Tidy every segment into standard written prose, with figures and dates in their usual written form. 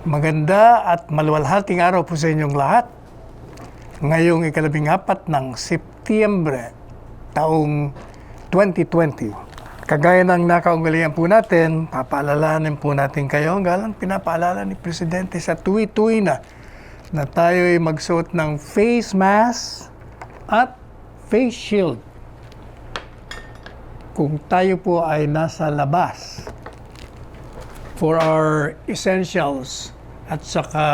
Maganda at maluwalhating araw po sa inyong lahat. Ngayong ika-14 ng Setyembre, taong 2020. Kagaya ng nakaugalian po natin, papaalalahanin po natin kayo, galang pinapaalala ni Presidente sa tuwi-tuwi na tayo ay magsuot ng face mask at face shield kung tayo po ay nasa labas for our essentials, at saka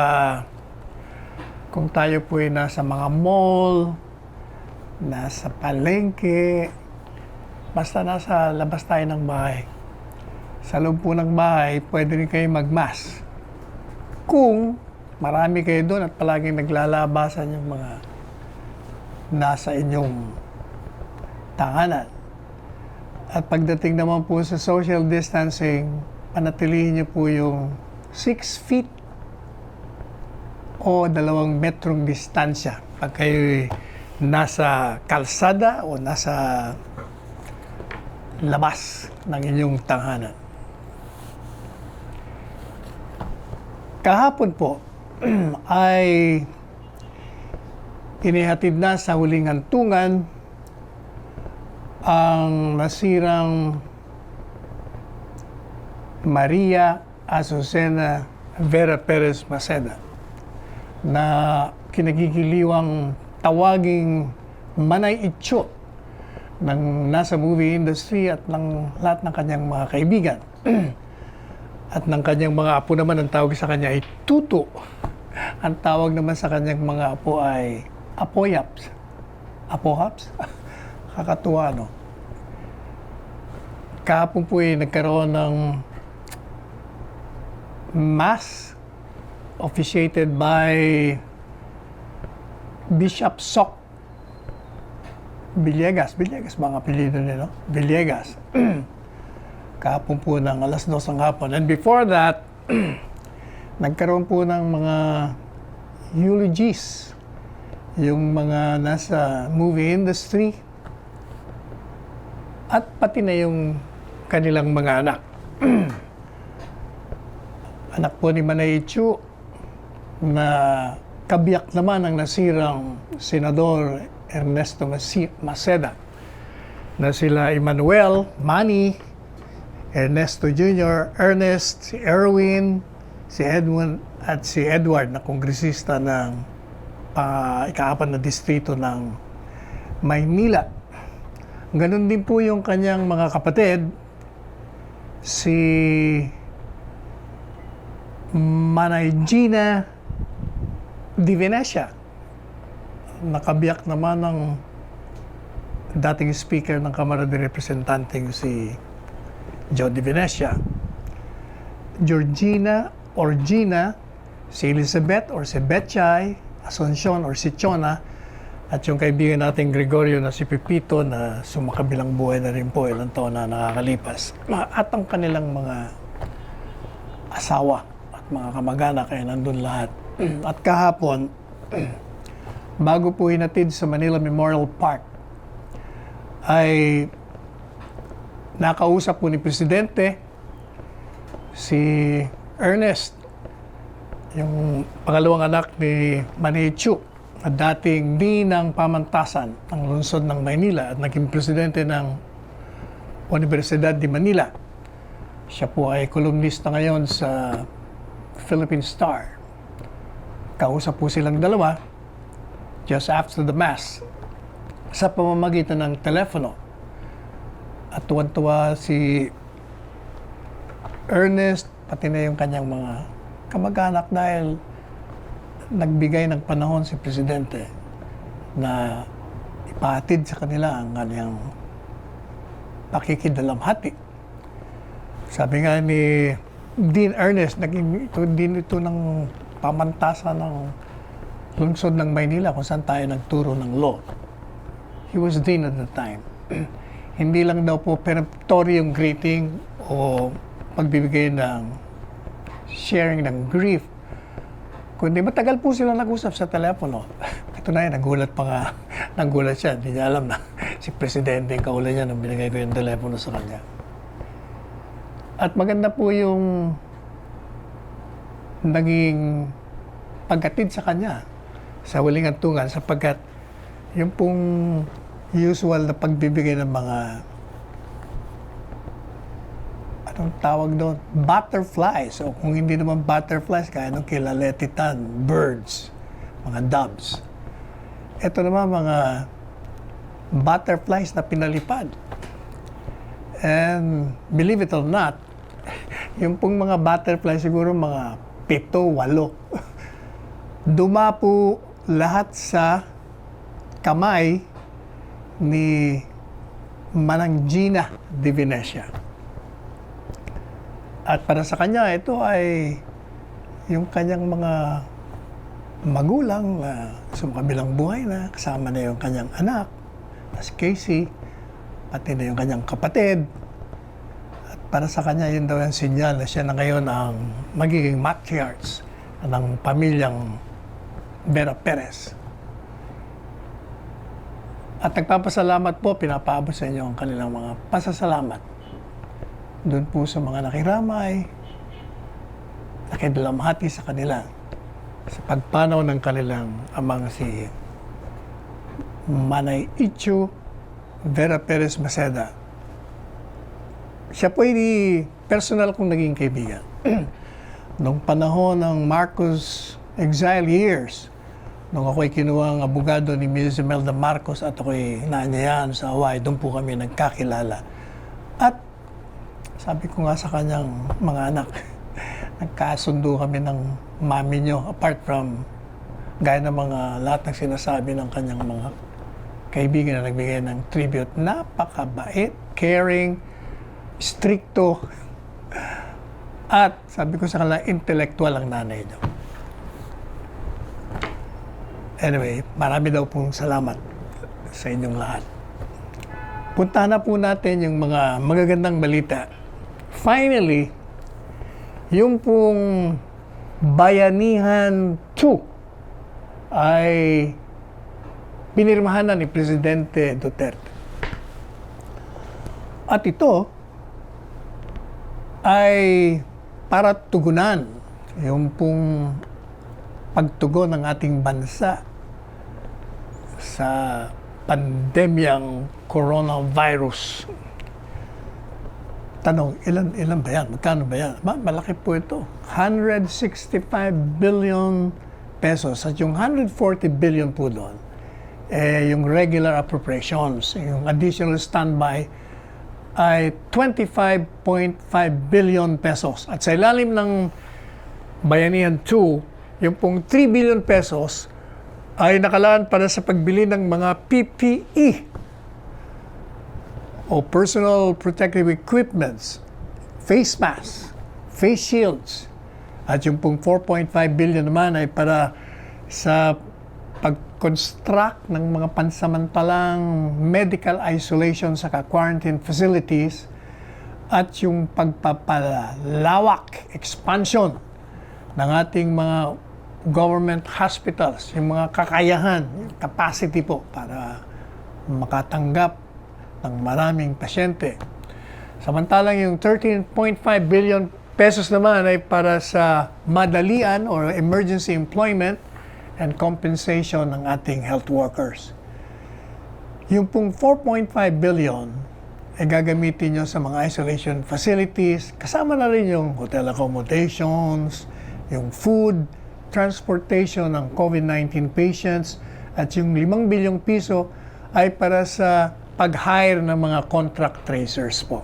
kung tayo po ay nasa mga mall, nasa palengke, basta nasa labas tayo ng bahay. Sa loob po ng bahay, pwede rin kayo mag-mask. Kung marami kayo doon at palaging naglalabasan yung mga nasa inyong tahanan. At pagdating naman po sa social distancing, panatilihin niyo po yung 6 feet o 2 metrong distansya pag kayo nasa kalsada o nasa labas ng inyong tahanan. Kahapon po ay inihatid na sa huling hantungan ang nasirang Maria Azucena Vera Perez Maceda na kinagigiliwang tawaging Manay Itcho ng nasa movie industry at ng lahat ng kanyang mga kaibigan. At ng kanyang mga apo naman, ang tawag sa kanya ay Tuto. Ang tawag naman sa kanyang mga apo ay Apoyaps. Apohaps? Kakatuwa, no? Kahapon po ay nagkaroon ng mass officiated by Bishop Sok Villegas mga apelyido nila, Villegas. Kahapon po ng 2:00 ng hapon. And before that, nagkaroon po ng mga eulogies, yung mga nasa movie industry at pati na yung kanilang mga anak. Anak po ni Manay Itcho na kabiyak naman ang nasirang Senador Ernesto Maceda, na sila Emmanuel, Manny, Ernesto Jr., Ernest, si Erwin, si Edwin at si Edward na kongresista ng ika-4 na distrito ng Maynila. Ganon din po yung kanyang mga kapatid, si Manay Gina Di Venecia, nakabiyak naman ng dating speaker ng Kamara de Representante si Joe Di Venecia. Georgina or Gina, si Elizabeth or si Betchay, Asuncion or si Chona, at yung kaibigan nating Gregorio na si Pepito na sumakabilang buhay na rin po ilang taon na nakakalipas. At ang kanilang mga asawa at mga kamag-anak ay nandun lahat. At kahapon, bago po hinatid sa Manila Memorial Park, ay nakausap po ni Presidente si Ernest, yung pangalawang anak ni Manay Itcho, na dating dean ng pamantasan ng lungsod ng Maynila at naging presidente ng Universidad de Manila. Siya po ay kolumnista ngayon sa Philippine Star. Kausap po silang dalawa just after the mass sa pamamagitan ng telepono. At tuwan-tuwa si Ernest, pati na yung kanyang mga kamag-anak dahil nagbigay ng panahon si Presidente na ipahatid sa kanila ang kanyang pakikidalamhati. Sabi nga ni Dean Ernest, naging din ito ng pamantasan ng lungsod ng Maynila kung saan tayo nagturo ng law. He was dean at the time. Hindi lang daw po peremptory yung greeting o pagbibigay ng sharing ng grief, kundi matagal po sila nag-usap sa telepono. Ito na yun, nagulat siya. Hindi niya alam na si Presidente yung kaula niya nung binigay ko yung telepono sa kanya. At maganda po yung naging pagkatid sa kanya sa huling hantungan sapagkat yung pong usual na pagbibigay ng mga anong tawag doon? Butterflies. O kung hindi naman butterflies, kaya nung kilaletitan, birds, mga doves. Ito naman mga butterflies na pinalipad. And believe it or not, yung pong mga butterflies siguro mga 7, 8. Dumapo lahat sa kamay ni Manang Gina de Venecia. At para sa kanya, ito ay yung kanyang mga magulang na sumakabilang buhay na, kasama na yung kanyang anak, si Casey, pati na yung kanyang kapatid. At para sa kanya, yun daw yung sinyal na siya na ngayon ang magiging matriarch ng pamilyang Vera Perez. At nagpapasalamat po, pinapaabot sa inyo ang kanilang mga pasasalamat. Doon po sa mga nakiramay, nakidalamhati sa kanila sa pagpanaw ng kanilang amang si Manay Icho Vera Perez Maceda. Siya po ay personal kong naging kaibigan. Noong panahon ng Marcos exile years, nung ako'y kinuwang abogado ni Ms. Imelda Marcos at ako'y naanyayahan sa Hawaii, doon po kami nagkakilala. At sabi ko nga sa kanyang mga anak, nagkasundo kami ng mami nyo, apart from gaya ng mga lahat ng sinasabi ng kanyang mga kaibigan na nagbigay ng tribute. Napakabait, caring, stricto, at sabi ko sa kanila, intellectual ang nanay nyo. Anyway, marami daw pong salamat sa inyong lahat. Puntahan na po natin yung mga magagandang balita. Finally, yung pong Bayanihan 2 ay pinirmahan na ni Presidente Duterte. At ito ay para tugunan yung pong pagtugon ng ating bansa sa pandemyang coronavirus. Tanong, ilan ba yan? Magkano ba yan? Malaki po ito. 165 billion pesos. At yung 140 billion po doon, yung regular appropriations, yung additional standby, ay 25.5 billion pesos. At sa ilalim ng Bayanihan 2, yung pong 3 billion pesos ay nakalaan para sa pagbili ng mga PPE o personal protective equipments, face masks, face shields. At yung pong 4.5 billion naman ay para sa pag-construct ng mga pansamantalang medical isolation sa quarantine facilities at yung pagpapalawak, expansion ng ating mga government hospitals, yung mga kakayahan, yung capacity po para makatanggap ng maraming pasyente. Samantalang yung 13.5 billion pesos naman ay para sa madalian or emergency employment and compensation ng ating health workers. Yung pong 4.5 billion ay gagamitin nyo sa mga isolation facilities, kasama na rin yung hotel accommodations, yung food, transportation ng COVID-19 patients, at yung 5 bilyong piso ay para sa pag-hire ng mga contract tracers po.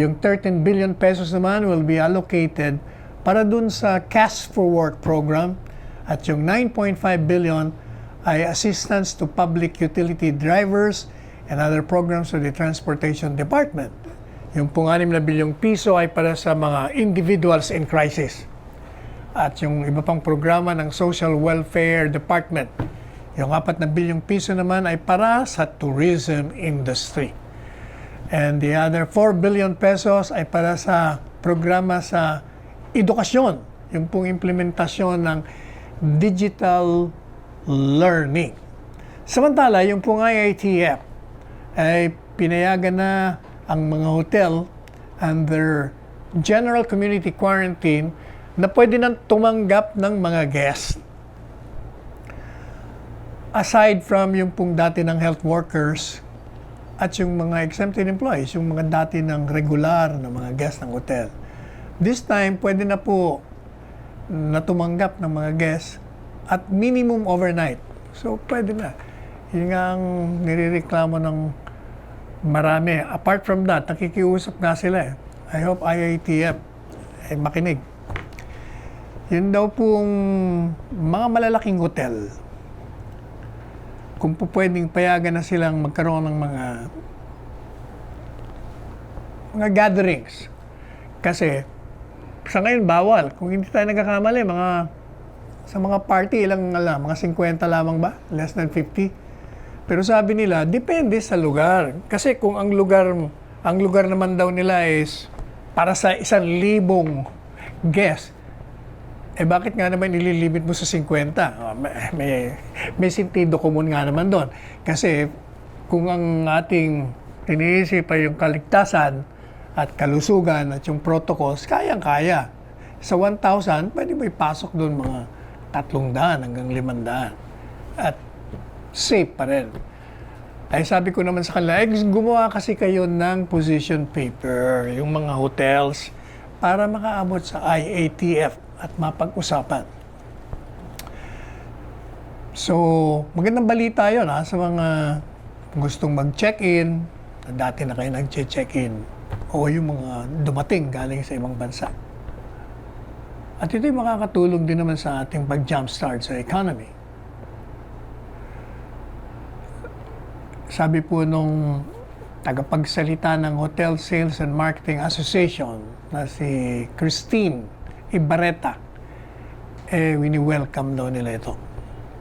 Yung 13 billion pesos naman will be allocated para dun sa Cash for Work program, at yung 9.5 billion ay assistance to public utility drivers and other programs of the Transportation Department. Yung pong 6 na bilyong piso ay para sa mga individuals in crisis. At yung iba pang programa ng Social Welfare Department. Yung 4 na bilyong piso naman ay para sa tourism industry. And the other 4 billion pesos ay para sa programa sa edukasyon, yung pong implementasyon ng digital learning. Samantala, yung pong IITF ay pinayagan na ang mga hotel under general community quarantine na pwede nang tumanggap ng mga guests. Aside from yung pong dati ng health workers at yung mga exempted employees, yung mga dati ng regular na mga guests ng hotel. This time, pwede na po na tumanggap ng mga guests at minimum overnight. So, pwede na. Yun nga ang nirereklamo ng marami. Apart from that, nakikiusap nga sila eh. I hope IATF ay makinig. Yun daw pong mga malalaking hotel, kung po pwedeng payagan na silang magkaroon ng mga gatherings. Kasi sa ngayon bawal. Kung hindi tayo nagkakamali, sa mga party, mga 50 lamang ba? Less than 50. Pero sabi nila, depende sa lugar. Kasi kung ang lugar naman daw nila is para sa 1,000 guests, bakit nga naman ililimit mo sa 50? May sentido common nga naman doon. Kasi kung ang ating iniisip ay yung kaligtasan at kalusugan at yung protocols, kayang-kaya. Sa 1,000, pwede mo ipasok doon mga 300 hanggang 500. At safe pa rin. Ay sabi ko naman sa kanila, gumawa kasi kayo ng position paper, yung mga hotels, para makaabot sa IATF at mapag-usapan. So, magandang balita yun sa mga gustong mag-check-in, dati na kayo nag-check-in, o yung mga dumating galing sa ibang bansa. At ito'y makakatulong din naman sa ating pag-jumpstart sa economy. Sabi po nung tagapagsalita ng Hotel Sales and Marketing Association na si Christine Ibarreta, wini-welcome daw nila ito.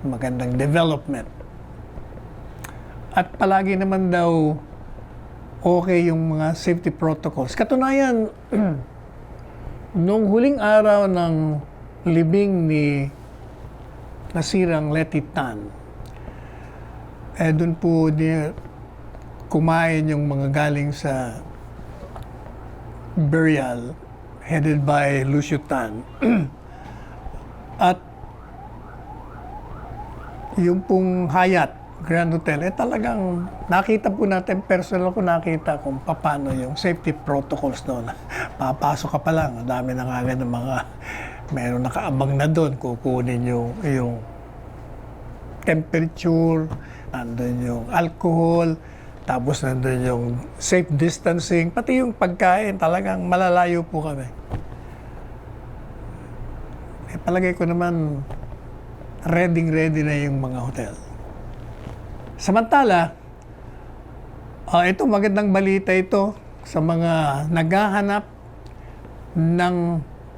Magandang development. At palagi naman daw okay yung mga safety protocols. Katunayan, nung huling araw ng libing ni nasirang Letty Tan, doon po kumain yung mga galing sa burial headed by Lucio Tan. At yung pong Hyatt Grand Hotel, talagang nakita po natin, personal ko nakita kung paano yung safety protocols doon. Papasok ka pa lang, ang dami na kagad ng mga, meron nakaabang na doon, kukunin yung temperature, nandun yung alcohol, tapos nandun yung safe distancing, pati yung pagkain, talagang malalayo po kami. Palagay ko naman, ready na yung mga hotel. Samantala, ito magandang balita ito sa mga naghahanap ng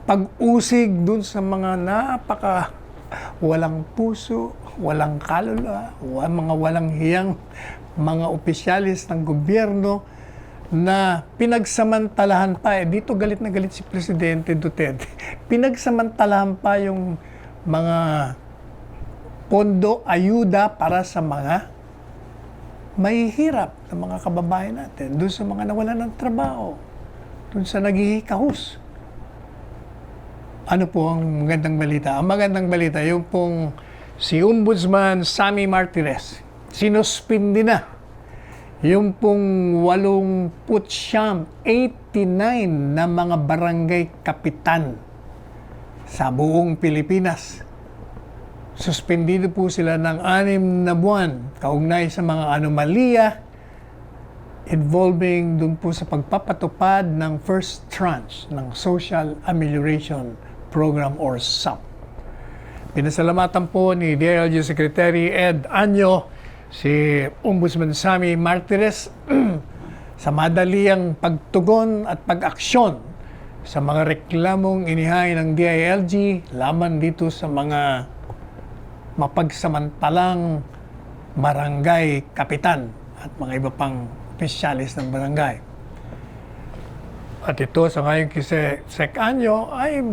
pag-usig dun sa mga walang puso, walang kaluluwa, mga walang hiyang mga opisyalis ng gobyerno na pinagsamantalahan pa. Dito galit na galit si Presidente Duterte. Pinagsamantalahan pa yung mga pondo, ayuda para sa mga mahihirap na mga kababayan natin, doon sa mga nawalan ng trabaho, doon sa naghihikahus. Ano po ang magandang balita? Ang magandang balita, yung pong si Ombudsman Sammy Martires, sinuspindi na yung pong 89 na mga barangay kapitan sa buong Pilipinas. Suspendido po sila ng 6 na buwan kaugnay sa mga anomalya involving dun po sa pagpapatupad ng first tranche ng Social Amelioration Program or SAP. Pinasalamatan po ni DILG Secretary Ed Anyo si Ombudsman Sammy Martires sa madaliang pagtugon at pag-aksyon sa mga reklamong inihain ng DILG laban dito sa mga mapagsamantalang barangay kapitan at mga iba pang opisyalis ng barangay. At ito sa ngayon kay Sec Anyo ay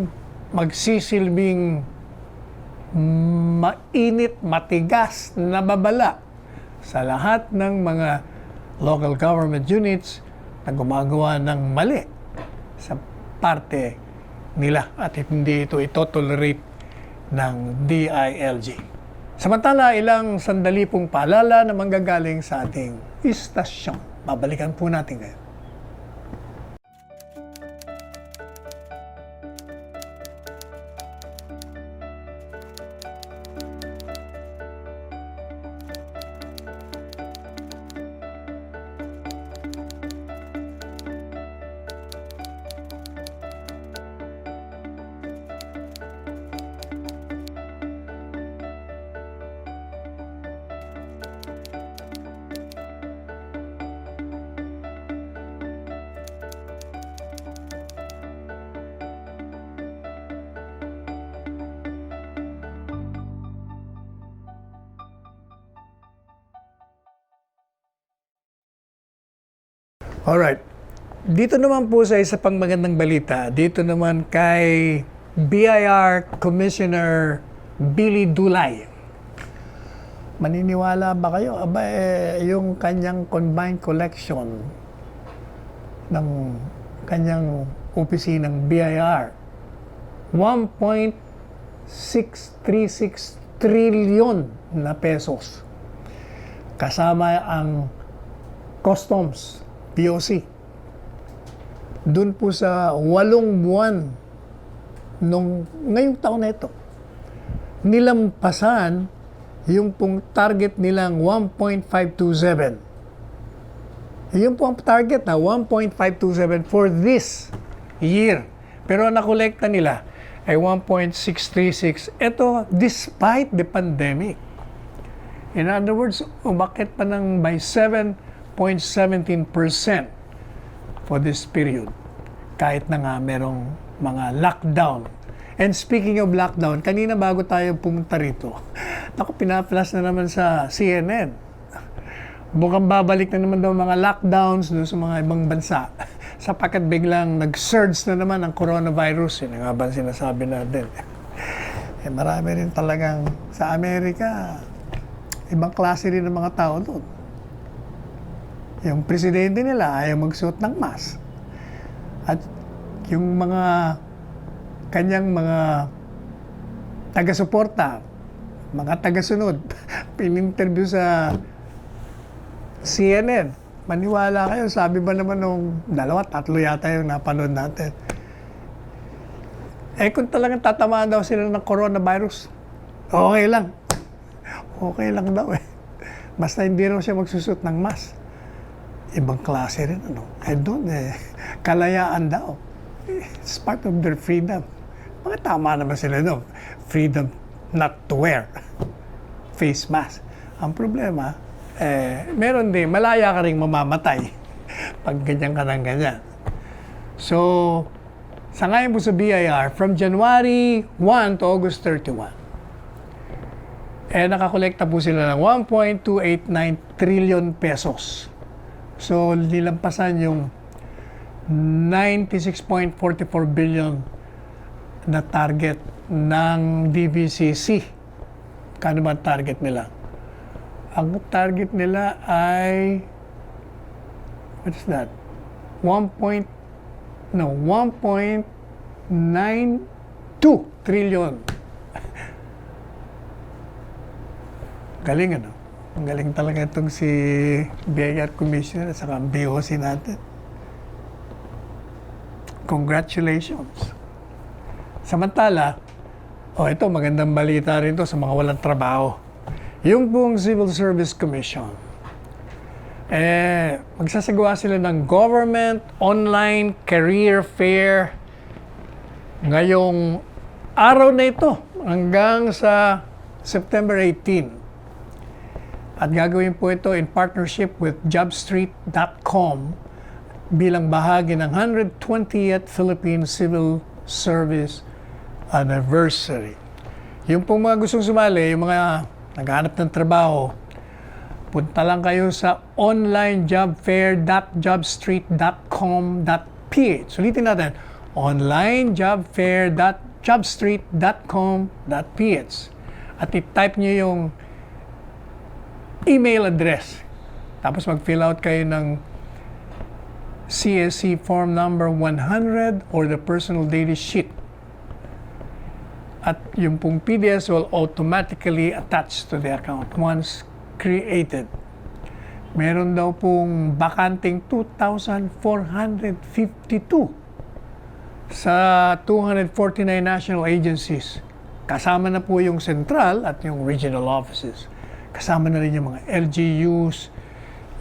magsisilbing mainit, matigas na babala sa lahat ng mga local government units na gumagawa ng mali sa parte nila at hindi ito itotolerate ng DILG. Samantala, ilang sandali pong paalala na manggagaling sa ating istasyon. Babalikan po natin ngayon. Alright. Dito naman po sa isa pang magandang balita, dito naman kay BIR Commissioner Billy Dulay. Maniniwala ba kayo? Aba, yung kanyang combined collection ng kanyang opisinang BIR, 1.636 trillion na pesos. Kasama ang customs, POC. Doon po sa 8 buwan ngayong taon na ito, nilampasan yung pong target nilang 1.527. Yung po ang target na 1.527 for this year. Pero ang nakolekta nila ay 1.636. Ito, despite the pandemic. In other words, umakit pa ng by 7.17% for this period. Kahit na nga merong mga lockdown. And speaking of lockdown, kanina bago tayo pumunta rito, ako pina-flash na naman sa CNN. Mukhang babalik na naman daw mga lockdowns doon sa mga ibang bansa. Sapagkat biglang nag-surge na naman ang coronavirus. Yun nga ba sinasabi natin. Marami rin talagang sa Amerika, ibang klase rin ng mga tao doon. Yung presidente nila ayaw magsuot ng mask. At yung mga kanyang mga taga-suporta, mga taga-sunod, pin-interview sa CNN. Maniwala kayo, sabi ba naman nung 2-3 yata yung napanood natin. Kung talagang tatamaan daw sila ng coronavirus, okay lang. Okay lang daw Basta hindi raw siya magsusot ng mask. Ibang klase rin, doon, kalayaan daw. It's part of their freedom. Mga tama naman sila, freedom not to wear face mask. Ang problema, meron din, malaya ka rin mamamatay pag ganyan ka ng ganyan. So, sa ngayon po sa BIR, from January 1 to August 31, nakakolekta po sila ng 1.289 trillion pesos. So, nilampasan yung 96.44 billion na target ng DBCC. Kano ba target nila? Ang target nila ay, what is that? 1.92 trillion. Galing, Ang galing talaga itong si BIR Commissioner at saka ang BOC natin. Congratulations. Samantala, ito magandang balita rin to sa mga walang trabaho. Yung buong Civil Service Commission, magsasagawa sila ng Government Online Career Fair ngayong araw na ito hanggang sa September 18. At gagawin po ito in partnership with jobstreet.com bilang bahagi ng 120th Philippine Civil Service Anniversary. Yung pong mga gustong sumali, yung mga naghahanap ng trabaho, punta lang kayo sa onlinejobfair.jobstreet.com.ph. Sulitin natin, onlinejobfair.jobstreet.com.ph. At i-type nyo yung email address. Tapos mag-fill out kayo ng CSC form number 100 or the personal daily sheet At yung pong PDS will automatically attach to the account once created. Meron daw pong bakanting 2,452 sa 249 national agencies. Kasama na po yung central at yung regional offices. Kasama na rin yung mga LGUs,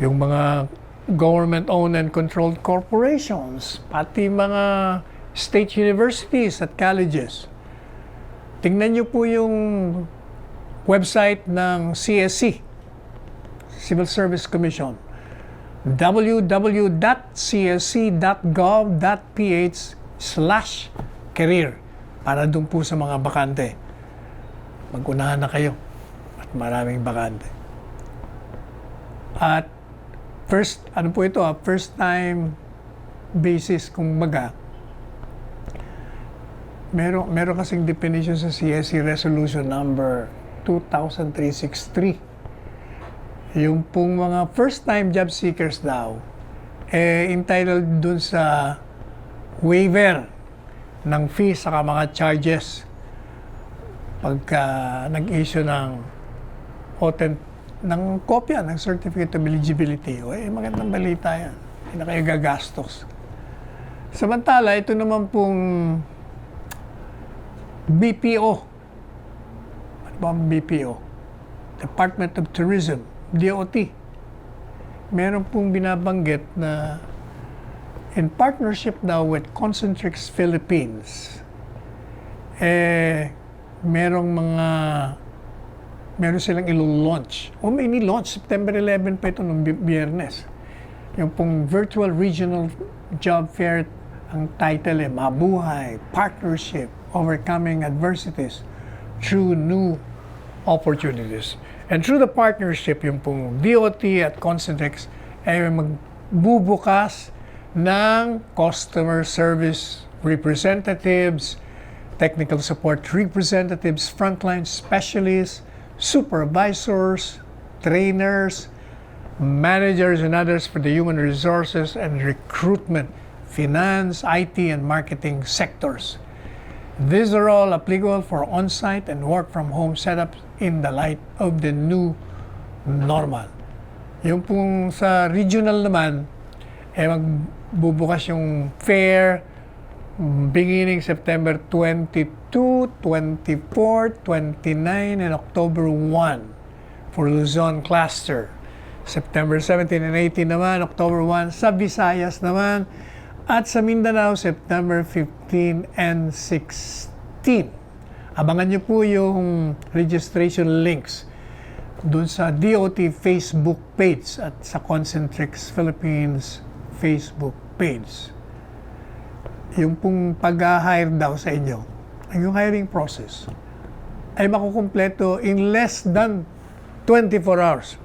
yung mga government-owned and controlled corporations, pati mga state universities at colleges. Tingnan nyo po yung website ng CSC, Civil Service Commission, www.csc.gov.ph/career para dun po sa mga bakante. Mag-unahan na kayo at maraming bakante. At first time basis kung baga, meron kasing definition sa CSC Resolution number 2363. Yung pong mga first-time job seekers daw, entitled dun sa waiver ng fees saka mga charges pagka nag-issue ng kopya ng Certificate of Eligibility. Magandang balita yan. Hindi na kayo gagastos. Samantala, ito naman pong BPO. Ano ba ang BPO? Department of Tourism, DOT. Meron pong binabanggit na in partnership daw with Concentrix Philippines, meron silang ilo-launch. May ni-launch, September 11 pa ito nung Biyernes. Yung pong Virtual Regional Job Fair, ang title Mabuhay, Partnership, Overcoming Adversities Through New Opportunities. And through the partnership, yung pong DOT at Concentrix ay magbubukas ng customer service representatives, technical support representatives, frontline specialists, supervisors, trainers, managers, and others for the human resources and recruitment, finance, IT, and marketing sectors. These are all applicable for on-site and work-from-home setups in the light of the new normal. Yung pong sa regional naman, magbubukas yung fair beginning September 22, 24, 29, and October 1 for Luzon Cluster. September 17 and 18 naman, October 1 sa Visayas naman, at sa Mindanao, September 15 and 16. Abangan nyo po yung registration links dun sa DOT Facebook page at sa Concentrix Philippines Facebook page. Yung pong pag-hire daw sa inyo, yung hiring process, ay makukumpleto in less than 24 hours.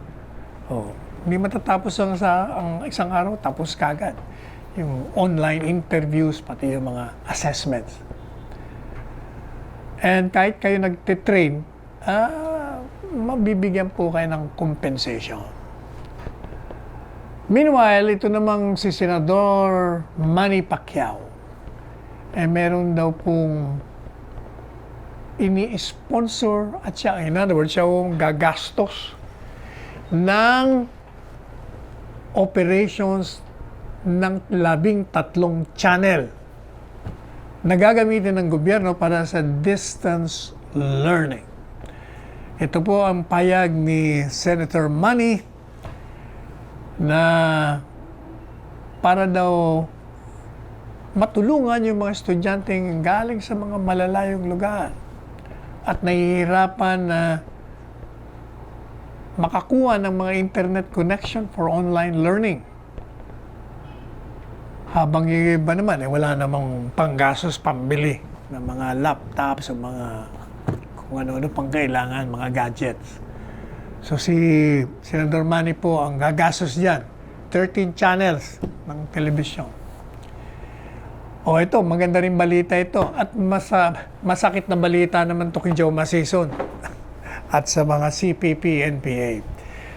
Hindi matatapos ang isang araw, tapos kagad. Yung online interviews, pati yung mga assessments. And kahit kayo nagtitrain, mabibigyan po kayo ng compensation. Meanwhile, ito namang si Senador Manny Pacquiao, meron daw pong ini-sponsor at siya, in other words, siya yung gagastos ng operations ng 13 channel na gagamitin ng gobyerno para sa distance learning. Ito po ang payag ni Senator Manny na para daw matulungan yung mga estudyanteng galing sa mga malalayong lugar at nahihirapan na makakuha ng mga internet connection for online learning. Habang yung iba naman, wala namang panggastos, pambili ng mga laptops o mga kung ano-ano pang kailangan, mga gadgets. So si Senator Manny po ang gagastos dyan. 13 channels ng telebisyon. Ito, maganda rin balita ito. At masakit na balita naman to kay Joe Masison at sa mga CPP, NPA.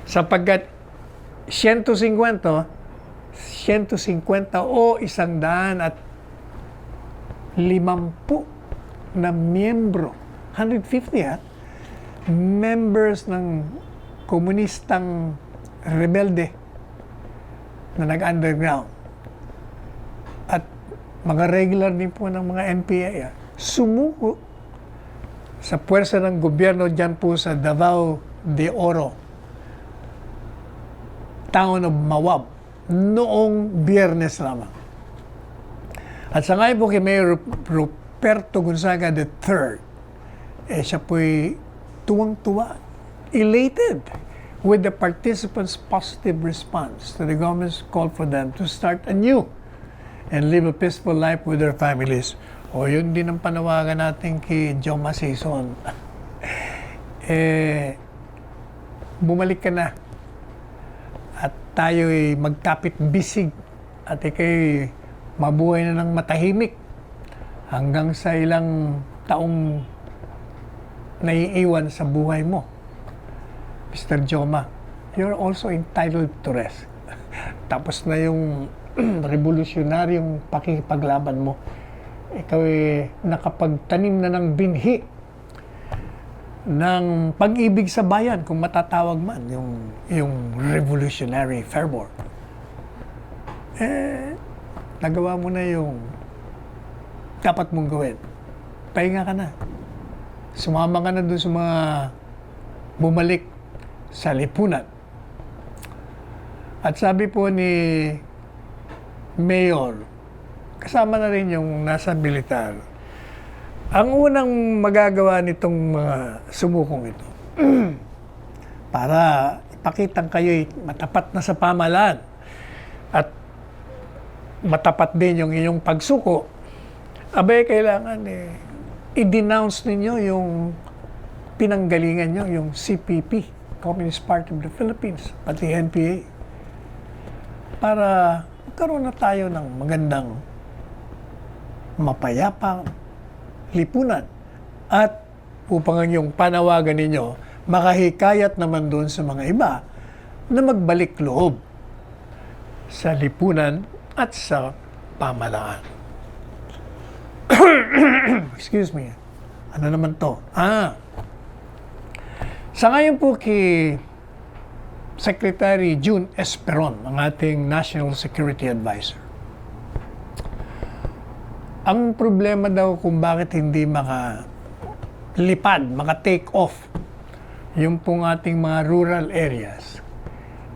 Sapagkat 150 o 150 na miyembro 150 members ng komunistang rebelde na nag-underground at mga regular din po ng mga NPA sumuko sa puwersa ng gobyerno dyan po sa Davao de Oro, town of Mawab, noong Biyernes lamang. At sa ngayon po kay Mayor Ruperto Gonzaga III, siya po'y tuwang-tuwa, elated with the participants' positive response to the government's call for them to start anew and live a peaceful life with their families. O yun din ang panawagan natin kay Joma Sison. Bumalik ka na at tayo'y magkapit bisig at ikay mabuhay na ng matahimik hanggang sa ilang taong naiiwan sa buhay mo. Mr. Joma, you're also entitled to rest. Tapos na yung revolusyonaryong pakikipaglaban mo. Ikaw nakapagtanim na ng binhi ng pag-ibig sa bayan, kung matatawag man, yung revolutionary fervor. Nagawa mo na yung dapat mong gawin. Pahinga ka na. Sumama ka na doon sa mga bumalik sa lipunan. At sabi po ni Mayor, kasama na rin yung nasa militar, ang unang magagawa nitong mga sumukong ito para ipakitang kayo'y matapat na sa pamahalaan at matapat din yung inyong pagsuko, abay kailangan i-denounce ninyo yung pinanggalingan nyo, yung CPP, Communist Party of the Philippines, pati NPA, para magkaroon na tayo ng magandang mapayapang lipunan at upang ang yung panawagan ninyo makahikayat naman doon sa mga iba na magbalik loob sa lipunan at sa pamahalaan. Excuse me. Ano naman to? Sa ngayon po kay Secretary June Esperon, ang ating National Security Advisor, ang problema daw kung bakit hindi makalipad, maka-take off yung pong ating mga rural areas,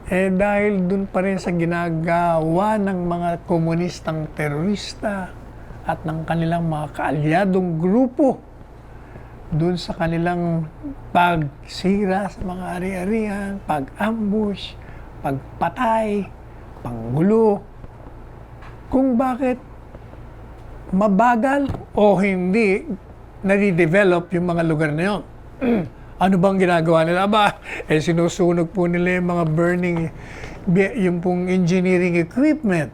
dahil dun pa rin sa ginagawa ng mga komunistang terorista at ng kanilang mga kaalyadong grupo dun sa kanilang pagsira sa mga ari-arian, pag-ambush, pagpatay, panggulo, kung bakit mabagal o hindi nade-develop yung mga lugar na yun. Ano bang ginagawa nila? Sinusunog po nila yung mga burning, yung pong engineering equipment.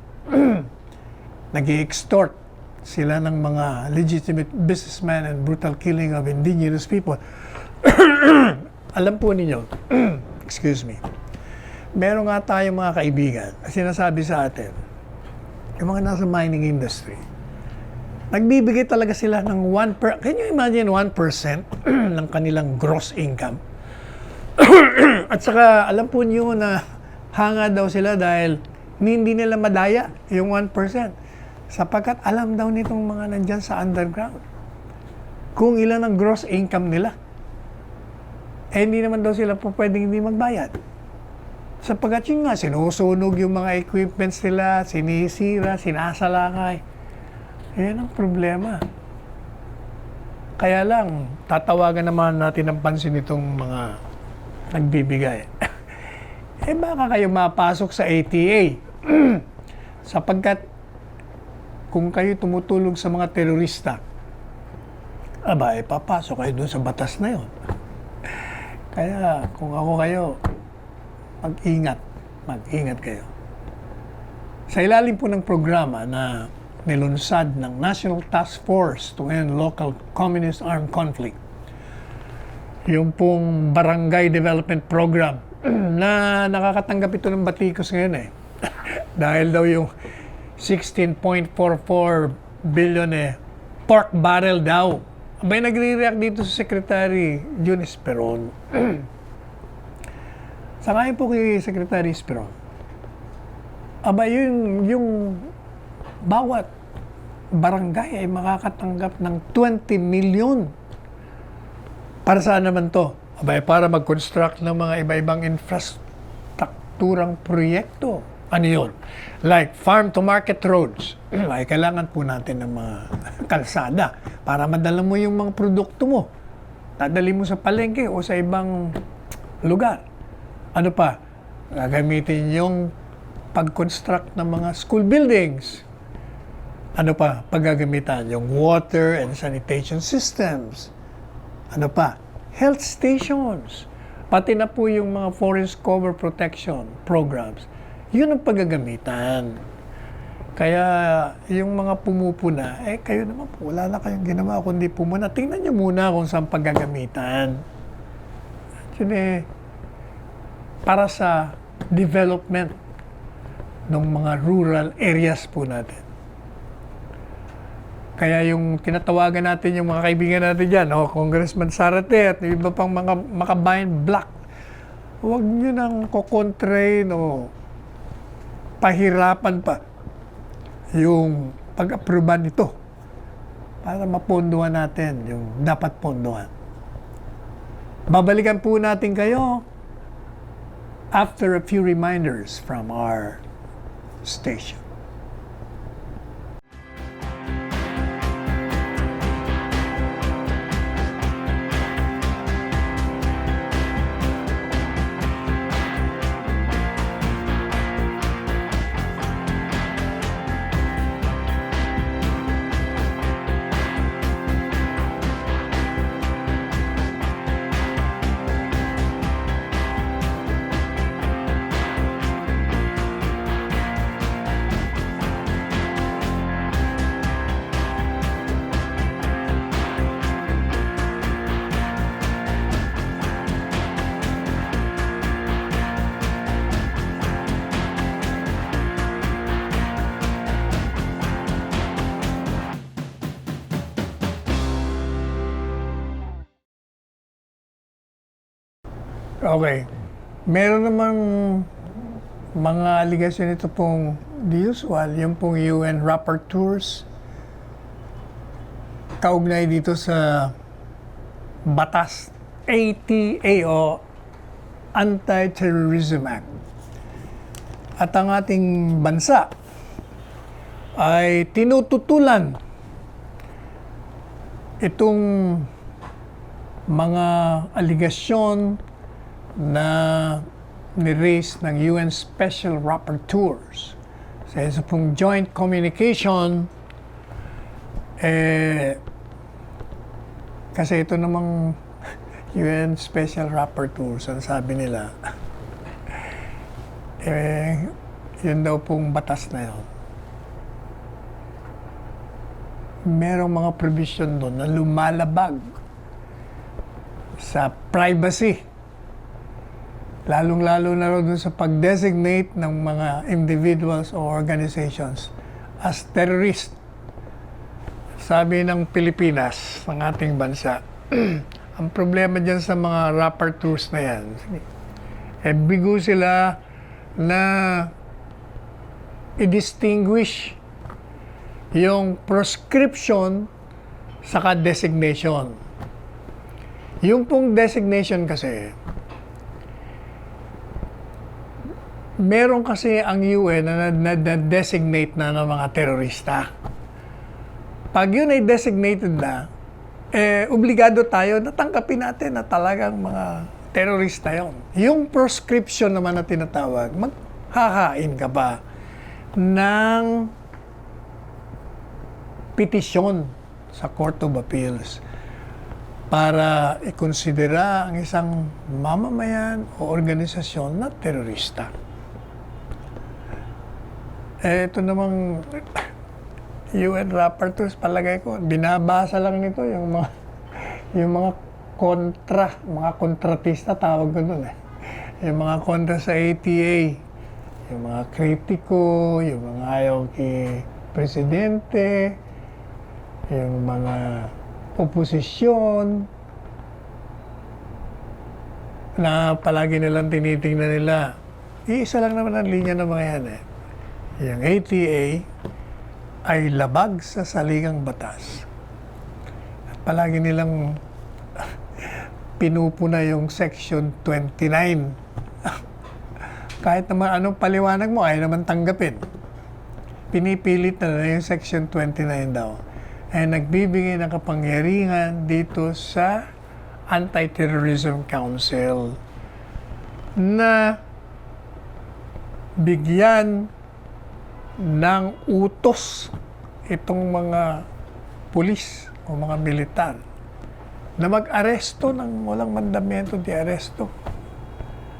Nag-i-extort sila ng mga legitimate businessmen and brutal killing of indigenous people. Alam po ninyo, excuse me, meron nga tayong mga kaibigan, sinasabi sa atin, yung mga nasa mining industry, nagbibigay talaga sila ng can you imagine 1% ng kanilang gross income? At saka, alam po niyo na hanga daw sila dahil hindi nila madaya yung 1%. Sapagkat alam daw nitong mga nandyan sa underground kung ilan ang gross income nila. Hindi naman daw sila po pwedeng hindi magbayad. Sapagkat yun nga, sinusunog yung mga equipments nila, sinisira, sinasalakay. Yan ang problema. Kaya lang, tatawagan naman natin ang pansin itong mga nagbibigay. Baka kayo mapasok sa ATA. Sapagkat kung kayo tumutulong sa mga terorista, papasok kayo doon sa batas na yon. Kaya kung ako kayo, mag-ingat kayo. Sa ilalim po ng programa na nilunsad ng National Task Force to End Local Communist Armed Conflict, yung pong Barangay Development Program na nakakatanggap ito ng batikos ngayon dahil daw yung 16.44 billion pork barrel daw Abay, nagre-react dito si Secretary Jun Esperon. Sangayon po kay Secretary Esperon. Abay, yung bawat barangay ay makakatanggap ng 20 million. Para saan naman to? Abay, para mag-construct ng mga iba-ibang infrastrukturang proyekto. Ano yun? Like farm-to-market roads. Ay, kailangan po natin ng mga kalsada para madala mo yung mga produkto mo. Dadali mo sa palengke o sa ibang lugar. Ano pa? Gagamitin yung pag-construct ng mga school buildings. Ano pa? Paggagamitan yung water and sanitation systems. Ano pa? Health stations. Pati na po yung mga forest cover protection programs. Yun ang paggagamitan. Kaya yung mga pumupuna, kayo naman po, wala na kayong ginawa kundi pumuna. Tingnan nyo muna kung saan paggagamitan. Actually, para sa development ng mga rural areas po natin. Kaya yung tinatawagan natin yung mga kaibigan natin dyan, Congressman Sarate at iba pang mga makabayan black, huwag nyo nang kukontrain o pahirapan pa yung pag-aproban nito para mapondohan natin yung dapat pondohan. Babalikan po natin kayo after a few reminders from our station. Okay. Meron namang mga aligasyon ito pong the usual, yung pong UN rapporteurs kaugnay dito sa batas ATA o Anti-Terrorism Act. At ang ating bansa ay tinututulan itong mga aligasyon na ni-raise ng UN Special Rapporteurs sa isa pong joint communication. Kasi ito namang UN Special Rapporteurs, ang sabi nila, yun daw pong batas na yun. Merong mga provision doon na lumalabag sa privacy. Lalong-lalo na rin sa pag-designate ng mga individuals o organizations as terrorist. Sabi ng Pilipinas, ng ating bansa, ang problema dyan sa mga rapporteurs na yan, bigo sila na i-distinguish yung proscription saka designation. Yung pong designation kasi, meron kasi ang UN na designate na ng mga terorista. Pag yun ay designated na, obligado tayo na tangkapin natin na talagang mga terorista yun. Yung proscription naman na tinatawag, maghahain ka ba ng petisyon sa Court of Appeals para ikonsidera ang isang mamamayan o organisasyon na terorista. Ito namang UN rapporteurs, palagay ko, binabasa lang nito yung mga mga kontratista, tawag ko doon Yung mga kontra sa ATA, yung mga kritiko, yung mga ayaw kay presidente, yung mga oposisyon, na palagi nilang tinitingnan nila. Iisa lang naman ang linya ng mga yan eh. Yung ATA ay labag sa saligang batas. At palagi nilang pinupuna yung Section 29. Kahit naman anong paliwanag mo, ay naman tanggapin. Pinipilit na yung Section 29 daw. Ay nagbibigay ng kapangyarihan dito sa Anti-Terrorism Council na bigyan ng utos itong mga pulis o mga militar na mag-aresto ng walang mandamiento di aresto.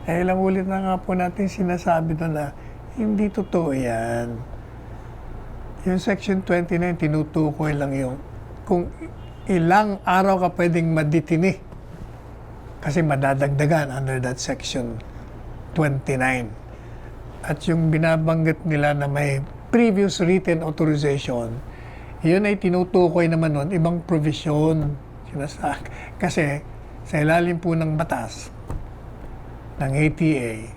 Eh, ilang ulit na nga po natin sinasabi na hindi totoo yan. Yung Section 29, tinutukoy lang yung kung ilang araw ka pwedeng maditini kasi madadagdagan under that Section 29. At yung binabanggit nila na may previous written authorization, yun ay tinutukoy naman nun, ibang provision. Kasi sa ilalim po ng batas ng ATA,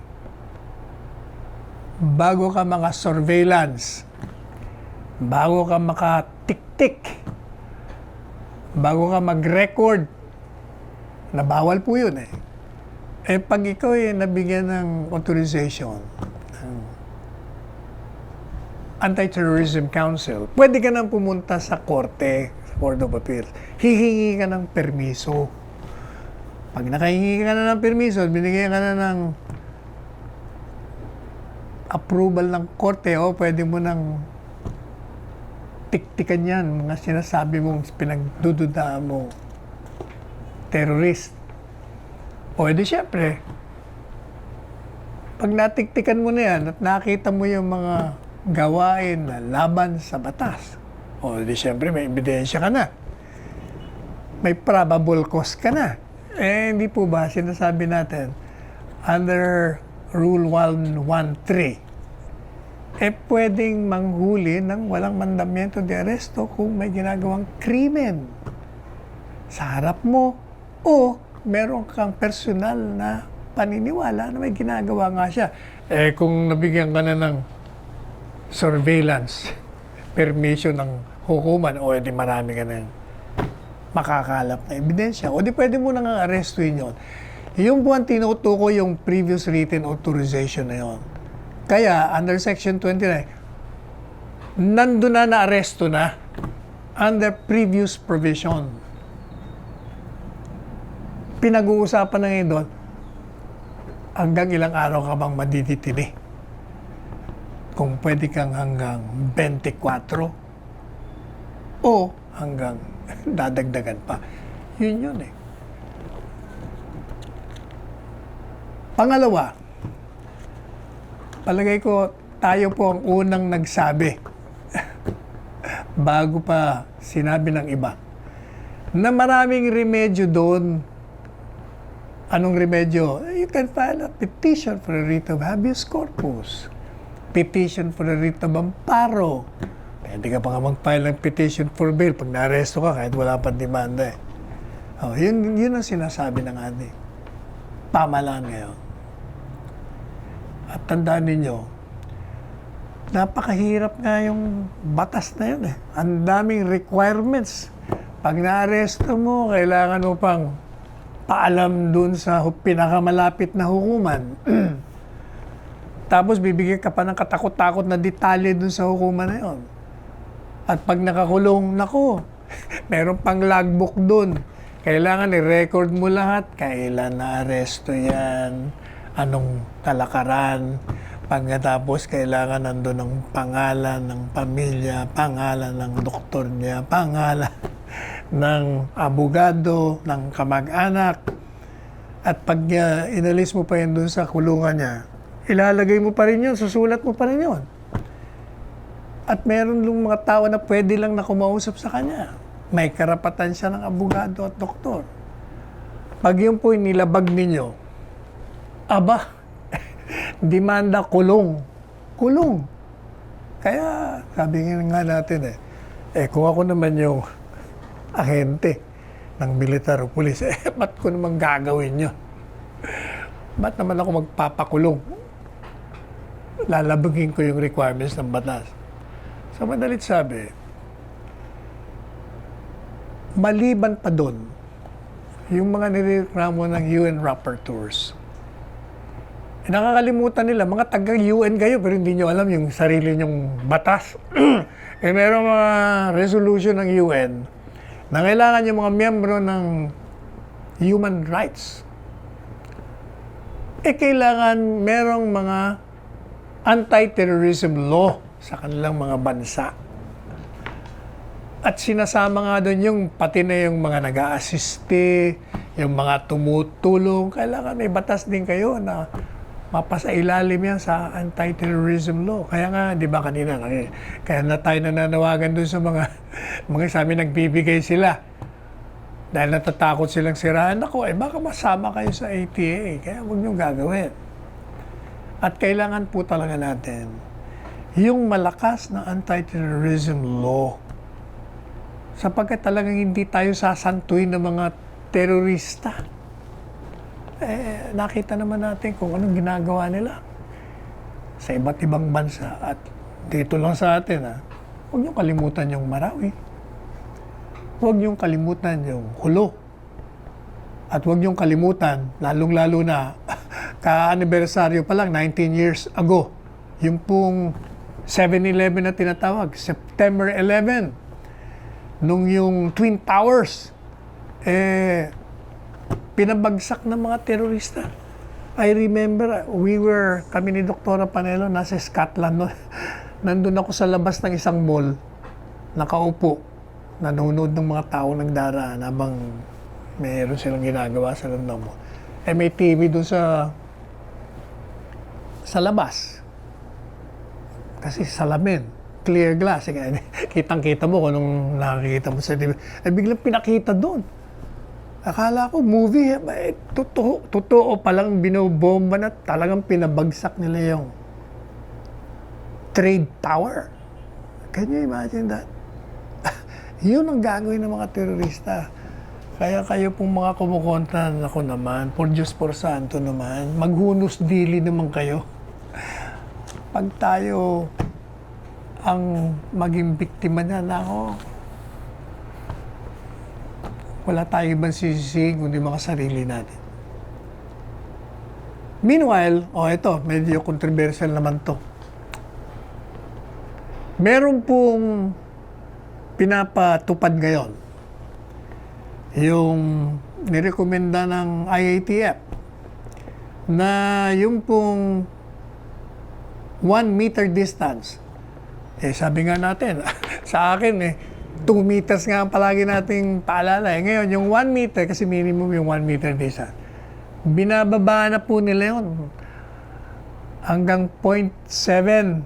bago ka mga surveillance, bago ka makatiktik, bago ka mag-record, na bawal po yun eh. Eh pag ikaw ay nabigyan ng authorization ng Anti-Terrorism Council, pwede ka nang pumunta sa korte, sa Court of Appeals. Hihingi ka ng permiso. Pag nakahingi ka na ng permiso, binigyan ka na ng approval ng korte, o pwede mo nang tiktikan yan, mga sinasabi mong pinagdududaan mo, terrorist. O edi syempre, pag natiktikan mo na yan at nakita mo yung mga gawain na laban sa batas, o edi syempre may ebidensya ka na. May probable cause ka na. Eh, hindi po ba sinasabi natin, under Rule 113, eh pwedeng manghuli ng walang mandamiento de aresto kung may ginagawang krimen sa harap mo o meron kang personal na paniniwala na may ginagawa nga siya. Eh kung nabigyan ka na ng surveillance permission ng hukuman, o edi marami ka na makakalap na ebidensya, o di pwede mo nang arestuin yun. Yung buwan tinutuko yung previous written authorization na yun. Kaya, under Section 29, nandun na na-aresto na under previous provision. Pinag-uusapan na ngayon doon, hanggang ilang araw ka bang madiditini? Kung pwede kang hanggang 24 o hanggang dadagdagan pa. Yun eh. Pangalawa, palagay ko tayo po ang unang nagsabi bago pa sinabi ng iba na maraming remedyo doon. Anong remedyo? You can file a petition for a writ of habeas corpus, petition for a writ of amparo. Pwede ka pa nga mag-file ng petition for bail pag na-aresto ka kahit wala pang demanda eh. Oh, yun ang sinasabi ng ating pamahalaan ngayon. At tandaan ninyo, napakahirap nga yung batas na yun eh. Ang daming requirements. Pag na-aresto mo, kailangan mo pang paalam dun sa pinakamalapit na hukuman. Tapos bibigyan ka pa ng katakot-takot na detalye dun sa hukuman na yun. At pag nakakulong, nako, meron pang logbook dun. Kailangan i-record mo lahat. Kailan na-aresto yan, anong kalakaran. Pagkatapos, kailangan nandun ang pangalan ng pamilya, pangalan ng doktor niya, pangalan ng abogado, ng kamag-anak. At pag inalis mo pa yun dun sa kulungan niya, ilalagay mo pa rin yun, susulat mo pa rin yun. At meron yung mga tao na pwede lang na kumausap sa kanya. May karapatan siya ng abogado at doktor. Pag yun po nilabag ninyo, aba, demanda kulong. Kulong. Kaya sabi nga natin kung ako naman yung ahente, ng militar o pulis, ba't ko naman gagawin yun? Ba't naman ako magpapakulong? Lalabagin ko yung requirements ng batas. Sa madalit sabi, maliban pa doon, yung mga nireklamo ng UN rapporteurs, nakakalimutan nila, mga taga-UN kayo, pero hindi nyo alam yung sarili nyong batas. Merong mga resolution ng UN na kailangan yung mga miyembro ng human rights. Kailangan merong mga anti-terrorism law sa kanilang mga bansa. At sinasama nga doon yung pati na yung mga nag-a-assiste, yung mga tumutulong. Kailangan may batas din kayo na mapasailalim yan sa anti-terrorism law. Kaya nga, di ba kanina, kaya na tayo nananawagan doon sa mga sa amin nagbibigay sila. Dahil natatakot silang siraan. Ako, baka masama kayo sa ATA. Kaya huwag niyong gagawin. At kailangan po talaga natin yung malakas na anti-terrorism law. Sapagkat talagang hindi tayo sasantuin ng mga terorista. Nakita naman natin kung anong ginagawa nila sa iba't ibang bansa. At dito lang sa atin, huwag niyong kalimutan yung Marawi. Huwag niyong kalimutan yung Hulo. At huwag niyong kalimutan, lalong-lalo na, ka-anibersaryo pa lang, 19 years ago, yung pong 7/11 na tinatawag, September 11, nung yung Twin Towers, pinabagsak ng mga terorista. I remember, kami ni Dr. Panelo, nasa Scotland. No? Nandun ako sa labas ng isang mall, nakaupo, nanonood ng mga tao nagdaraan habang mayroon silang ginagawa sa loob ng mall. May TV doon sa labas. Kasi salamin, clear glass. Kitang-kita mo kung anong nakikita mo sa TV. Biglang pinakita doon. Akala ko, movie, totoo palang binobomba na talagang pinabagsak nila yung trade tower. Can you imagine that? Yun ang gagawin ng mga terorista. Kaya kayo pong mga kumukontra, ako naman, por Diyos por Santo naman, maghunos dili naman kayo. Pag tayo ang maging biktima niya, wala tayong ibang sisisihin kundi mga sarili natin. Meanwhile, ito, medyo controversial naman to. Meron pong pinapatupad ngayon yung nirekomenda ng IATF na yung pong 1 meter distance. Sabi nga natin, sa akin 2 meters nga ang palagi nating paalala. Ngayon, yung 1 meter, kasi minimum yung 1 meter distance, binababa na po nila yun hanggang 0.7,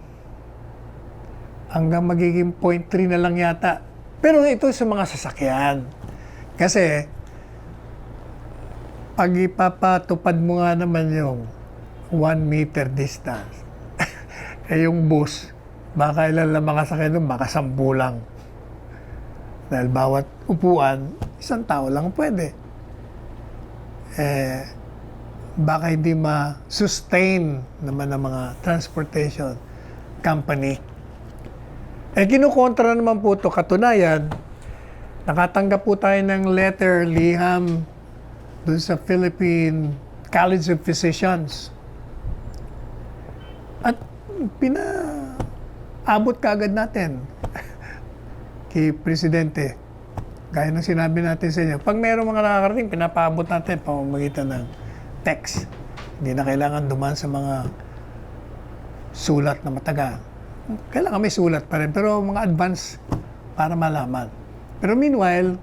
hanggang magiging 0.3 na lang yata. Pero ito sa mga sasakyan. Kasi, pag ipapatupad mo nga naman yung 1 meter distance, yung bus, baka ilan lang makasakay doon, baka 10 lang. Dahil bawat upuan, 1 tao lang pwede. Baka hindi ma-sustain naman ng mga transportation company. Kinukontra naman po ito. Katunayan, nakatanggap po tayo ng letter, liham, dun sa Philippine College of Physicians. At pinaabot kaagad natin kay Presidente. Gaya ng sinabi natin sa inyo, pag mayroong mga nakakarating, pinapaabot natin pamamagitan ng text. Hindi na kailangan dumaan sa mga sulat na mataga. Kailangan may sulat pa rin, pero mga advance para malaman. Pero meanwhile,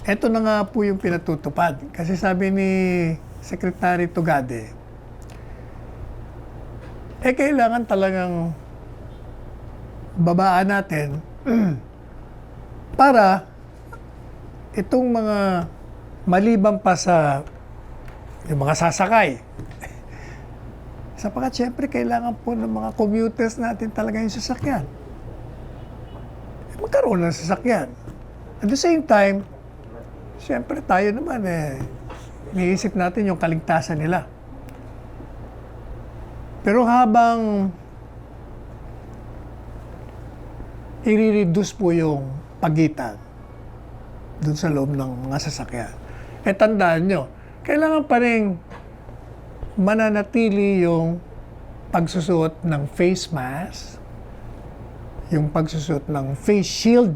eto na nga po yung pinatutupad. Kasi sabi ni Secretary Tugade, kailangan talagang babaan natin para itong mga maliban pa sa yung mga sasakay. Sapagkat siyempre kailangan po ng mga commuters natin talaga yung sasakyan. Magkaroon ng sasakyan. At the same time, siyempre tayo naman iniisip natin yung kaligtasan nila. Pero habang i-reduce po yung pagitan dun sa loob ng mga sasakyan, tandaan nyo, kailangan pa rin mananatili yung pagsusuot ng face mask, yung pagsusuot ng face shield,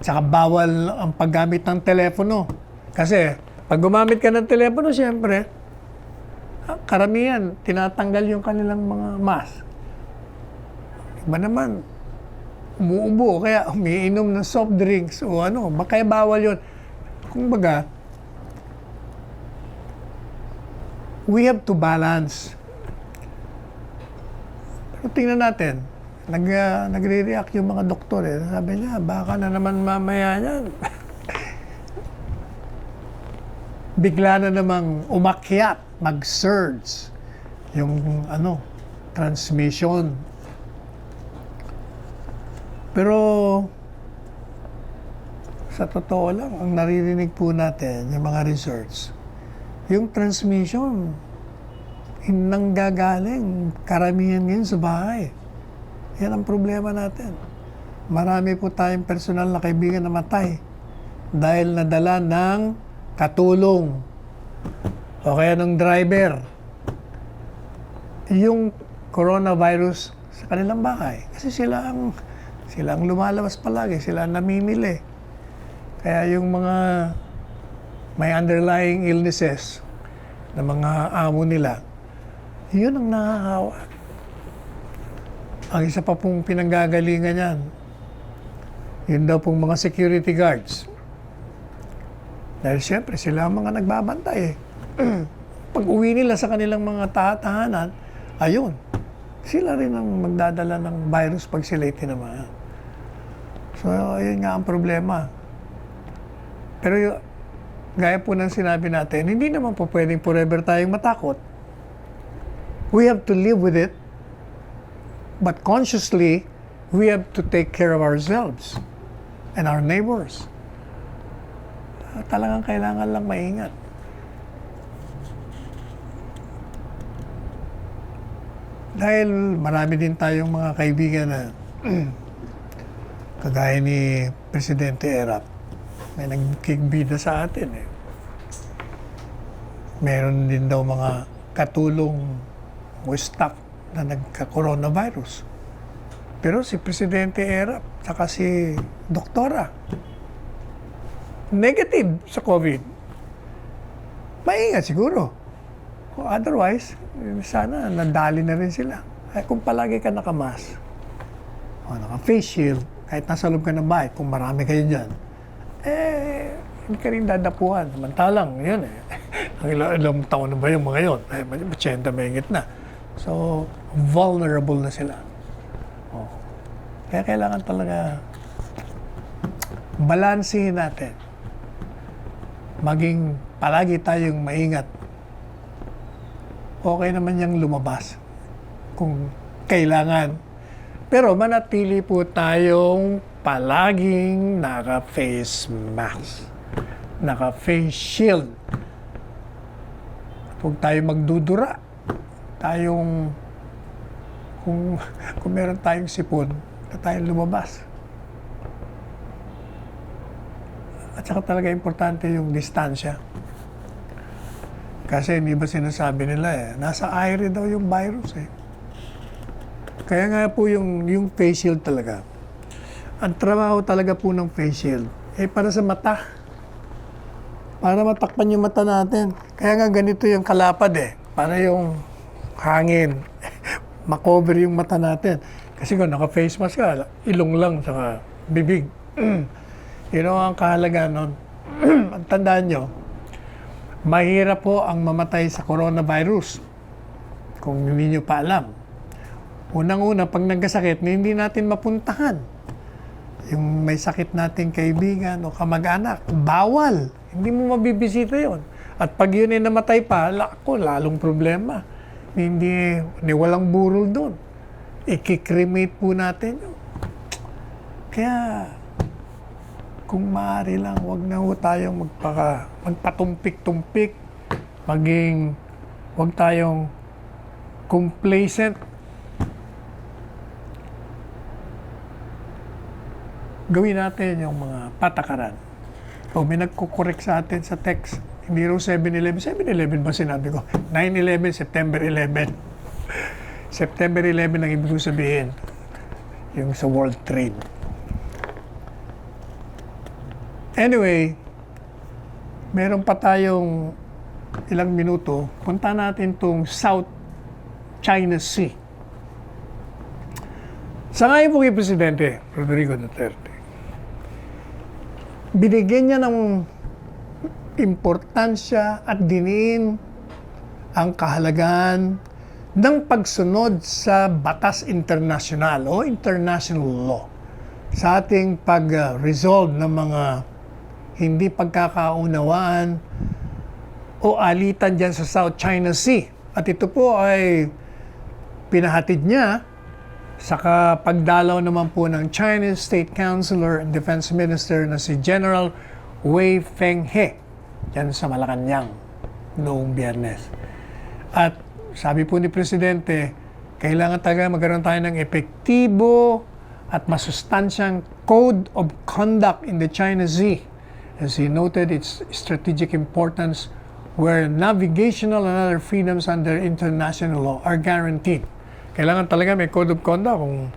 tsaka bawal ang paggamit ng telepono. Kasi pag gumamit ka ng telepono, siyempre, karamihan, tinatanggal yung kanilang mga mask. Iba naman, umuubo, kaya umiinom ng soft drinks o ano, kaya bawal yun. Kung baga, we have to balance. Pero tingnan natin, nagre-react yung mga doktor Sabi niya, baka na naman mamaya yan. Bigla na namang umakyat, mag-surge yung transmission. Pero sa totoo lang, ang naririnig po natin, yung mga research, yung transmission, nanggagaling, karamihan ngayon sa bahay. Yan ang problema natin. Marami po tayong personal na kaibigan na matay dahil nadala ng katulong o kaya ng driver yung coronavirus sa kanilang bahay. Kasi sila ang lumalabas palagi, sila ang namimili. Kaya yung mga may underlying illnesses na mga amo nila, yun ang nakakawa. Ang isa pa pong pinanggagalingan yan, yun daw pong mga security guards. Dahil siyempre, sila ang mga nagbabantay Pag uwi nila sa kanilang mga tahanan, ayun, sila rin ang magdadala ng virus pag sila tinamaan. So, ayun nga ang problema. Pero, gaya po ng sinabi natin, hindi naman po pwedeng forever tayong matakot. We have to live with it, but consciously, we have to take care of ourselves and our neighbors. Talagang kailangan lang maingat. Dahil marami din tayong mga kaibigan na kagaya ni Presidente Erap, may nagkigbida sa atin Meron din daw mga katulong o staff na nagka-coronavirus. Pero si Presidente Erap, saka si Doktora, negative sa COVID. Maingat siguro. Otherwise, sana nadali na rin sila. Ay, kung palagi ka nakamas, o naka-face shield, kahit nasa loob ka ng bahay, kung marami kayo dyan, hindi ka rin dadapuhan. Samantalang, yun ang ilang taon na ba yung mga yun? 80 mahigit na. So, vulnerable na sila. Kaya kailangan talaga balansihin natin. Maging palagi tayong maingat. Okay naman yung lumabas kung kailangan. Pero manatili po tayong palaging naka-face mask, naka-face shield. Huwag tayong magdudura. Kung meron tayong sipon, na tayong lumabas. At saka talaga importante yung distansya. Kasi hindi ba sinasabi nila nasa aire daw yung virus Kaya nga po yung face shield talaga. Ang trabaho talaga po ng face shield para sa mata. Para matakpan yung mata natin. Kaya nga ganito yung kalapad Para yung hangin makover yung mata natin. Kasi kung naka-face mask ka, ilong lang saka bibig. Ang kahalaga nun. Ang tandaan nyo, mahirap po ang mamatay sa coronavirus. Kung hindi nyo pa alam. Unang-una, pag nagkasakit, hindi natin mapuntahan. Yung may sakit nating kaibigan o kamag-anak, bawal. Hindi mo mabibisita yon. At pag yun ay namatay pa, lalong problema. Hindi walang burol doon. I-cremate po natin yun. Kaya, kung maaari lang, wag na ho tayong magpatumpik-tumpik, wag tayong complacent. Gawin natin yung mga patakaran. O may nagkukorek sa atin sa text. Hindi raw 7-11. 7-11 ba sinabi ko? 9-11, September 11. September 11 ang ibig sabihin. Yung sa World Trade. Anyway, meron pa tayong ilang minuto. Punta natin tong South China Sea. Sa ngayon po kay Presidente Rodrigo Duterte, binigyan niya ng importansya at diniin ang kahalagahan ng pagsunod sa batas internasyonal o international law sa ating pag-resolve ng mga hindi pagkakaunawaan o alitan dyan sa South China Sea. At ito po ay pinahatid niya sa pagdalaw naman po ng Chinese State Councilor and Defense Minister na si General Wei Fenghe dyan sa Malacanang noong Biyernes. At sabi po ni Presidente, kailangan talaga magkaroon tayo ng epektibo at masustansyang Code of Conduct in the China Sea. As he noted its strategic importance where navigational and other freedoms under international law are guaranteed. Kailangan talaga may code of conduct kung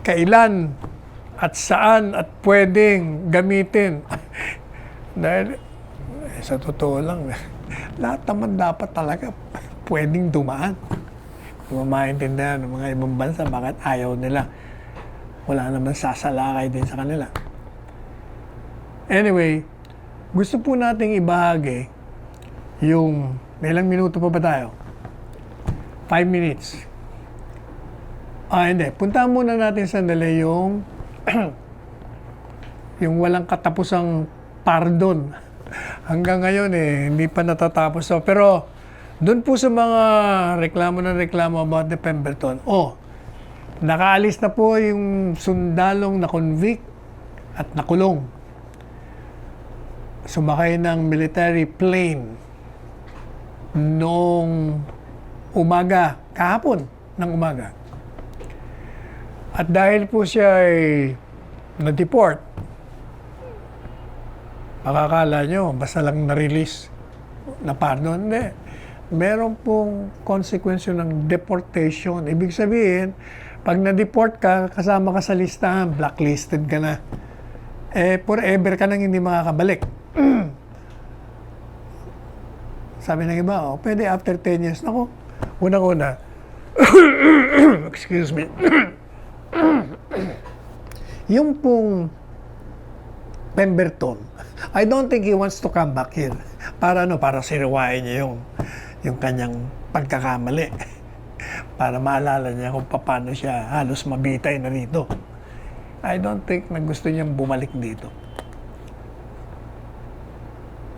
kailan at saan at pwedeng gamitin. Dahil sa totoo lang, lahat naman dapat talaga pwedeng dumaan. Kung maintindihan ng mga ibang bansa, bakit ayaw nila? Wala naman sasalakay din sa kanila. Anyway, gusto po nating ibahagi yung, may ilang minuto pa ba tayo? 5 minutes. Hindi. Punta muna natin sandali yung yung walang katapusang pardon. Hanggang ngayon hindi pa natatapos. So, pero doon po sa mga reklamo about the Pemberton, nakaalis na po yung sundalong na convict at nakulong. Sumakay ng military plane noong umaga, kahapon ng umaga. At dahil po siya ay na-deport, makakala nyo, basta lang na-release, na pardon. Hindi. Meron pong consequence ng deportation. Ibig sabihin, pag na-deport ka, kasama ka sa listahan, blacklisted ka na. Forever ka nang hindi makakabalik. Sabi ng iba, pwede after 10 years. Naku, unang-una, excuse me, yung pong Pemberton, I don't think he wants to come back here. Para siriwain niya yung kanyang pagkakamali. Para maalala niya kung paano siya halos mabitay na rito. I don't think na gusto niyang bumalik dito.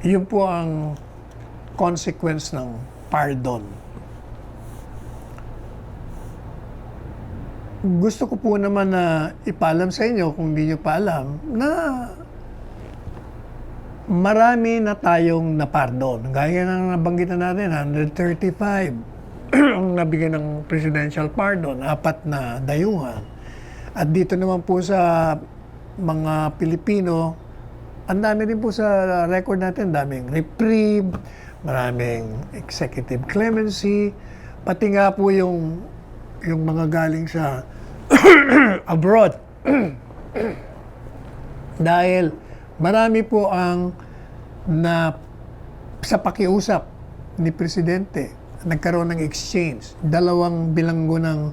Yun po ang consequence ng pardon. Gusto ko po naman na ipaalam sa inyo, kung hindi nyo pa alam, na marami na tayong napardon. Gaya ng nabanggitan natin, 135 ang nabigyan ng presidential pardon, 4 na dayuhan. At dito naman po sa mga Pilipino, ang dami din po sa record natin, daming reprieve, maraming executive clemency, pati nga po yung mga galing sa abroad. Dahil marami po ang sa pakiusap ni Presidente, nagkaroon ng exchange. 2 bilanggo ng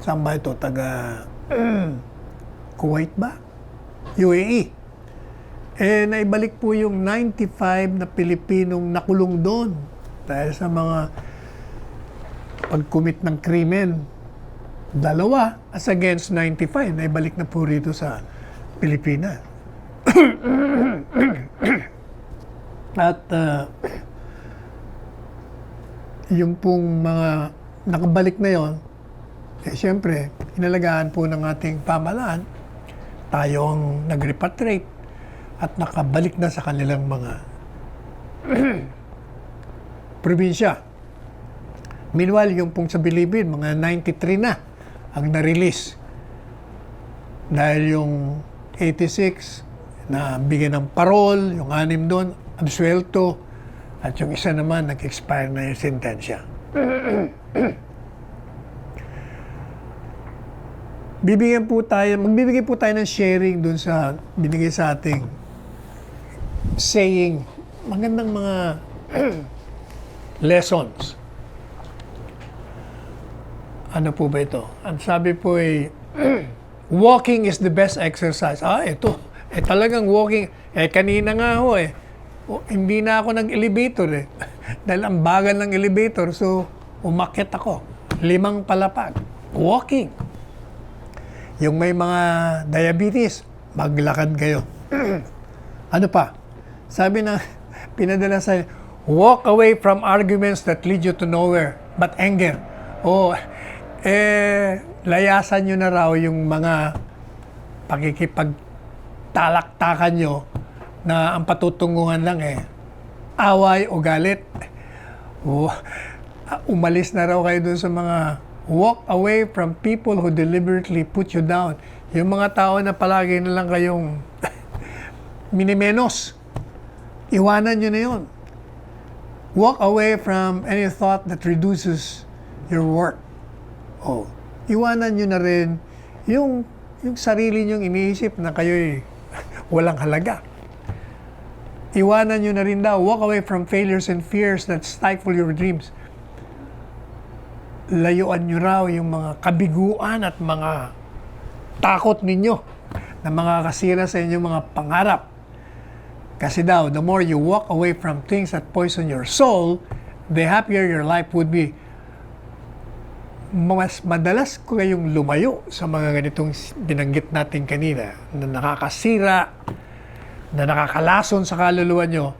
saan ba ito? Kuwait ba? UAE. Naibalik po yung 95 na Pilipinong nakulong doon dahil sa mga pag-commit ng krimen. 2 as against 95, naibalik na po rito sa Pilipinas. At yung pong mga nakabalik na yon, siyempre, inalagaan po ng ating pamahalaan tayo ang nag-repatriate at nakabalik na sa kanilang mga probinsya. Meanwhile, yung pong sa Bilibid, mga 93 na ang na-release. Dahil yung 86 na bigyan ng parol, yung 6 doon, absuelto, at yung isa naman, nag-expire na yung sentensya. Magbibigay po tayo ng sharing doon sa binigay sa ating saying, magandang mga lessons. Ano po ba ito? Ang sabi po ay, walking is the best exercise. Ito. Talagang walking. Kanina nga ho hindi na ako nag-elevator Dahil ang bagal ng elevator, so umakyat ako. 5 palapag. Walking. Yung may mga diabetes, maglakad kayo. Ano pa? Sabi na, pinadala sa walk away from arguments that lead you to nowhere but anger. Layasan nyo na raw yung mga pakikipagtalaktakan nyo na ang patutunguhan lang away o galit. Umalis na raw kayo dun sa mga walk away from people who deliberately put you down. Yung mga tao na palagi na lang kayong minimenos. Iwanan nyo na yun. Walk away from any thought that reduces your worth. Iwanan nyo na rin yung sarili nyong iniisip na kayo'y walang halaga. Iwanan nyo na rin daw. Walk away from failures and fears that stifle your dreams. Layuan nyo raw yung mga kabiguan at mga takot ninyo na mga kasira sa inyong mga pangarap. Kasi daw, the more you walk away from things that poison your soul, the happier your life would be. Mas madalas ko kayong lumayo sa mga ganitong binanggit natin kanina na nakakasira, na nakakalason sa kaluluwa nyo,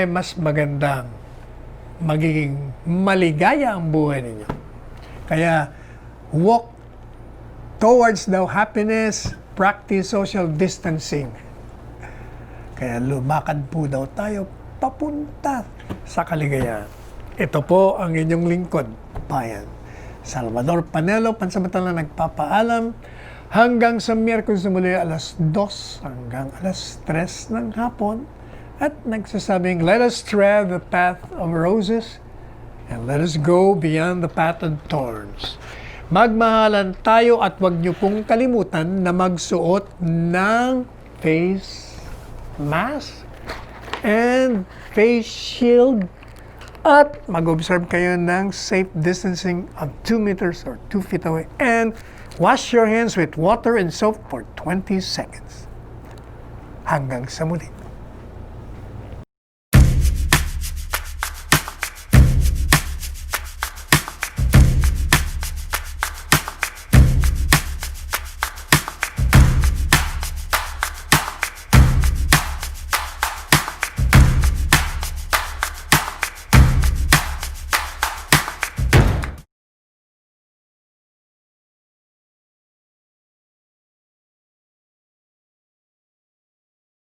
mas magandang magiging maligaya ang buhay ninyo. Kaya, walk towards the happiness, practice social distancing. Kaya lumakad po daw tayo papunta sa kaligayahan. Ito po ang inyong lingkod, bayan. Salvador Panelo, pansamantalang nagpapaalam hanggang sa Miyerkules na muli 2:00 hanggang 3:00 ng hapon at nagsasabing, let us tread the path of roses and let us go beyond the path of thorns. Magmahalan tayo at huwag niyo pong kalimutan na magsuot ng face mask and face shield at mag-observe kayo ng safe distancing of 2 meters or 2 feet away and wash your hands with water and soap for 20 seconds. Hanggang sa muli.